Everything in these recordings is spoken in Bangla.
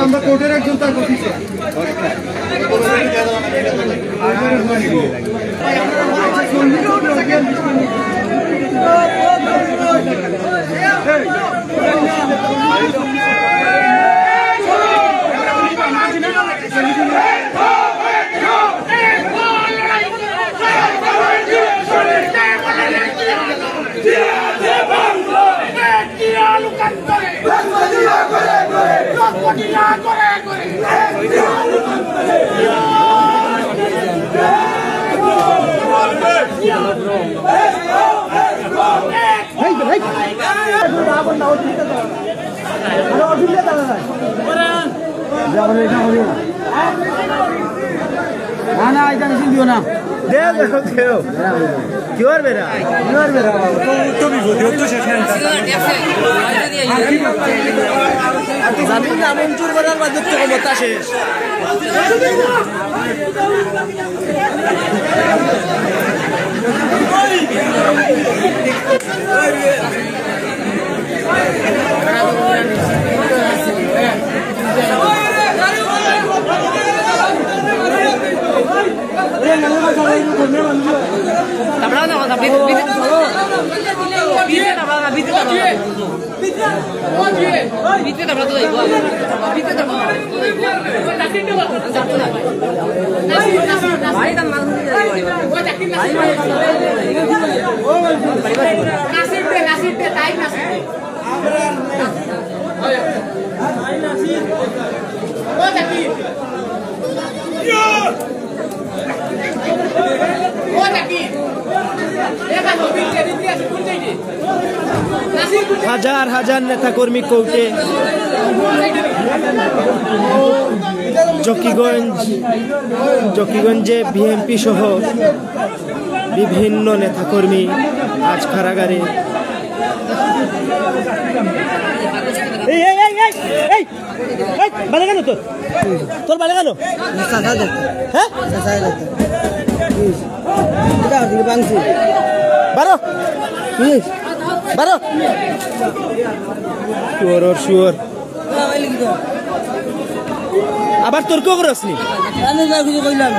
আমরা কোর্টের একজন তার বসেছে না এটা দিও না কিওর বেরা তো ভিডিও তো শেষ হয়ে জামিন নামঞ্জুর করার বাদে তো ক্ষমতা শেষ হাজার হাজার নেতাকর্মী কোর্টে জকিগঞ্জে বিএনপি সহ বিভিন্ন নেতাকর্মী আজ কারাগারে। তোর বালে গেল বারো বারো শুয়োর আবার তোর কেউ করস নি কইলাম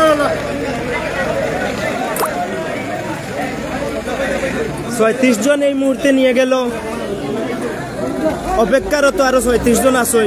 Allah 36 জন এই মুহূর্তে নিয়ে গেল, অপেক্ষারত আরো 36 জন আছে।